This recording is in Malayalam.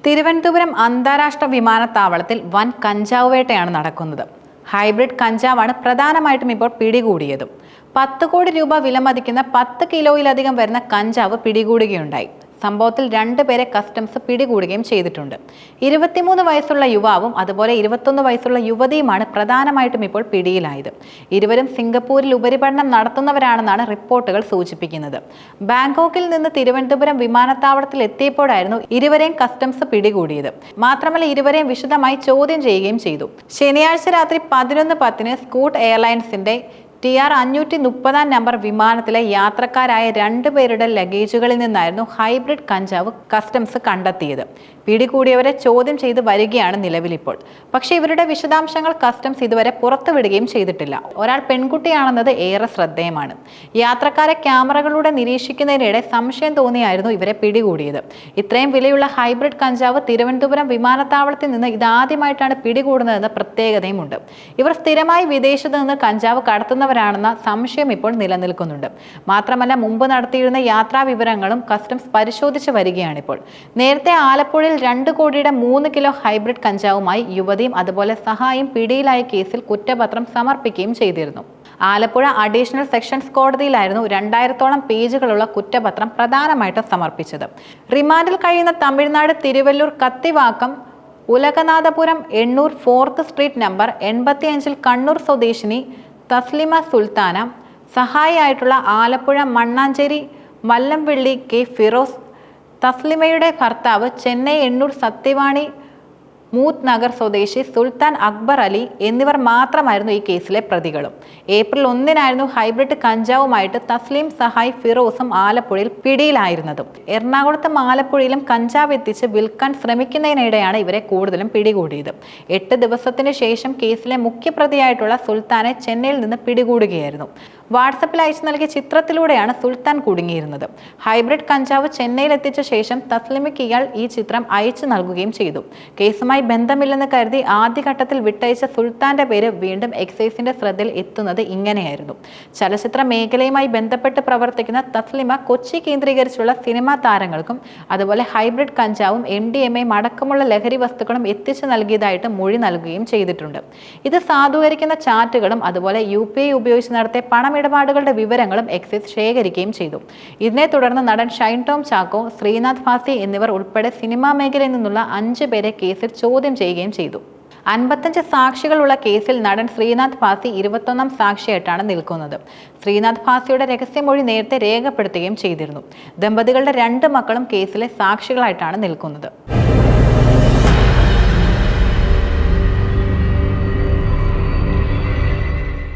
തിരുവനന്തപുരം അന്താരാഷ്ട്ര വിമാനത്താവളത്തിൽ വൻ കഞ്ചാവ് വേട്ടയാണ് നടക്കുന്നത്. ഹൈബ്രിഡ് കഞ്ചാവാണ് പ്രധാനമായിട്ടും ഇപ്പോൾ പിടികൂടിയതും. 10 കോടി രൂപ വിലമതിക്കുന്ന 10 കിലോയിലധികം വരുന്ന കഞ്ചാവ് പിടികൂടുകയുണ്ടായി. സംഭവത്തിൽ 2 പേരെ കസ്റ്റംസ് പിടികൂടുകയും ചെയ്തിട്ടുണ്ട്. 23 വയസ്സുള്ള യുവാവും അതുപോലെ 21 വയസ്സുള്ള യുവതിയുമാണ് പ്രധാനമായിട്ടും ഇപ്പോൾ പിടിയിലായത്. ഇരുവരും സിംഗപ്പൂരിൽ ഉപരിപഠനം നടത്തുന്നവരാണെന്നാണ് റിപ്പോർട്ടുകൾ സൂചിപ്പിക്കുന്നത്. ബാങ്കോക്കിൽ നിന്ന് തിരുവനന്തപുരം വിമാനത്താവളത്തിൽ എത്തിയപ്പോഴായിരുന്നു ഇരുവരെയും കസ്റ്റംസ് പിടികൂടിയത്. മാത്രമല്ല ഇരുവരെയും വിശദമായി ചോദ്യം ചെയ്യുകയും ചെയ്തു. ശനിയാഴ്ച രാത്രി 11:10 സ്കൂട്ട് എയർലൈൻസിന്റെ TR-530 നമ്പർ വിമാനത്തിലെ യാത്രക്കാരായ 2 പേരുടെ ലഗേജുകളിൽ നിന്നായിരുന്നു ഹൈബ്രിഡ് കഞ്ചാവ് കസ്റ്റംസ് കണ്ടെത്തിയത്. പിടികൂടിയവരെ ചോദ്യം ചെയ്ത് വരികയാണ് നിലവിലിപ്പോൾ. പക്ഷേ ഇവരുടെ വിശദാംശങ്ങൾ കസ്റ്റംസ് ഇതുവരെ പുറത്തുവിടുകയും ചെയ്തിട്ടില്ല. ഒരാൾ പെൺകുട്ടിയാണെന്നത് ഏറെ ശ്രദ്ധേയമാണ്. യാത്രക്കാരെ ക്യാമറകളിലൂടെ നിരീക്ഷിക്കുന്നതിനിടെ സംശയം തോന്നിയായിരുന്നു ഇവരെ പിടികൂടിയത്. ഇത്രയും വിലയുള്ള ഹൈബ്രിഡ് കഞ്ചാവ് തിരുവനന്തപുരം വിമാനത്താവളത്തിൽ നിന്ന് ഇതാദ്യമായിട്ടാണ് പിടികൂടുന്നതെന്ന് പ്രത്യേകതയുമുണ്ട്. ഇവർ സ്ഥിരമായി വിദേശത്ത് നിന്ന് കഞ്ചാവ് കടത്തുന്നവരാണെന്ന സംശയം ഇപ്പോൾ നിലനിൽക്കുന്നുണ്ട്. മാത്രമല്ല മുമ്പ് നടത്തിയിരുന്ന യാത്രാ വിവരങ്ങളും കസ്റ്റംസ് പരിശോധിച്ച് വരികയാണിപ്പോൾ. നേരത്തെ ആലപ്പുഴയിൽ 2 കോടിയുടെ 3 കിലോ ഹൈബ്രിഡ് കഞ്ചാവുമായി യുവതിയും അതുപോലെ സഹായിയും പിടിയിലായ കേസിൽ കുറ്റപത്രം സമർപ്പിക്കുകയും ചെയ്തിരുന്നു. ആലപ്പുഴ അഡീഷണൽ സെഷൻസ് കോടതിയിലായിരുന്നു 2000-ഓളം പേജുകളുള്ള കുറ്റപത്രം പ്രധാനമായിട്ടും സമർപ്പിച്ചത്. റിമാൻഡിൽ കഴിയുന്ന Tamil Nadu Thiruvallur Kathivakkam Ulakanathapuram 800 4th street number 85 Kannur സ്വദേശിനി തസ്ലിമ സുൽത്താന, സഹായിയായിട്ടുള്ള ആലപ്പുഴ മണ്ണാഞ്ചേരി മല്ലംവിള്ളി കെ ഫിറോസ്, തസ്ലിമയുടെ ഭർത്താവ് ചെന്നൈ 800 സത്യവാണി മൂത്ത് നഗർ സ്വദേശി സുൽത്താൻ അക്ബർ അലി എന്നിവർ മാത്രമായിരുന്നു ഈ കേസിലെ പ്രതികളും. ഏപ്രിൽ 1-നായിരുന്നു ഹൈബ്രിഡ് കഞ്ചാവുമായിട്ട് തസ്ലീം, സഹായ്, ഫിറോസും ആലപ്പുഴയിൽ പിടിയിലായിരുന്നതും. എറണാകുളത്തും ആലപ്പുഴയിലും കഞ്ചാവ് എത്തിച്ച് വിൽക്കാൻ ശ്രമിക്കുന്നതിനിടെയാണ് ഇവരെ കൂടുതലും പിടികൂടിയത്. 8 ദിവസത്തിന് ശേഷം കേസിലെ മുഖ്യപ്രതിയായിട്ടുള്ള സുൽത്താനെ ചെന്നൈയിൽ നിന്ന് പിടികൂടുകയായിരുന്നു. വാട്സപ്പിൽ അയച്ചു നൽകിയ ചിത്രത്തിലൂടെയാണ് സുൽത്താൻ കുടുങ്ങിയിരുന്നത്. ഹൈബ്രിഡ് കഞ്ചാവ് ചെന്നൈയിൽ എത്തിച്ച ശേഷം തസ്ലിമയ്ക്ക് ഇയാൾ ഈ ചിത്രം അയച്ചു നൽകുകയും ചെയ്തു. കേസുമായി ബന്ധമില്ലെന്ന് കരുതി ആദ്യഘട്ടത്തിൽ വിട്ടയച്ച സുൽത്താന്റെ പേര് വീണ്ടും എക്സൈസിന്റെ ശ്രദ്ധയിൽ എത്തുന്നത് ഇങ്ങനെയായിരുന്നു. ചലച്ചിത്ര മേഖലയുമായി ബന്ധപ്പെട്ട് പ്രവർത്തിക്കുന്ന തസ്ലിമ കൊച്ചി കേന്ദ്രീകരിച്ചുള്ള സിനിമാ താരങ്ങൾക്കും അതുപോലെ ഹൈബ്രിഡ് കഞ്ചാവും MDMA അടക്കമുള്ള ലഹരി വസ്തുക്കളും എത്തിച്ചു നൽകിയതായിട്ട് മൊഴി നൽകുകയും ചെയ്തിട്ടുണ്ട്. ഇത് സാധൂകരിക്കുന്ന ചാറ്റുകളും അതുപോലെ UPI ഉപയോഗിച്ച് നടത്തിയ പണമിടപാടുകളുടെ വിവരങ്ങളും എക്സൈസ് ശേഖരിക്കുകയും ചെയ്തു. ഇതിനെ തുടർന്ന് നടൻ ഷൈൻ ടോം ചാക്കോ, ശ്രീനാഥ് ഭാസി എന്നിവർ ഉൾപ്പെടെ സിനിമാ മേഖലയിൽ നിന്നുള്ള 5 പേരെ കേസിൽ ചോദ്യം ചെയ്യുകയും ചെയ്തു. 55 സാക്ഷികളുള്ള കേസിൽ നടൻ ശ്രീനാഥ് ഭാസി 21-ാം സാക്ഷിയായിട്ടാണ് നിൽക്കുന്നത്. ശ്രീനാഥ് ഭാസിയുടെ രഹസ്യമൊഴി നേരത്തെ രേഖപ്പെടുത്തുകയും ചെയ്തിരുന്നു. ദമ്പതികളുടെ 2 മക്കളും കേസിലെ സാക്ഷികളായിട്ടാണ് നിൽക്കുന്നത്.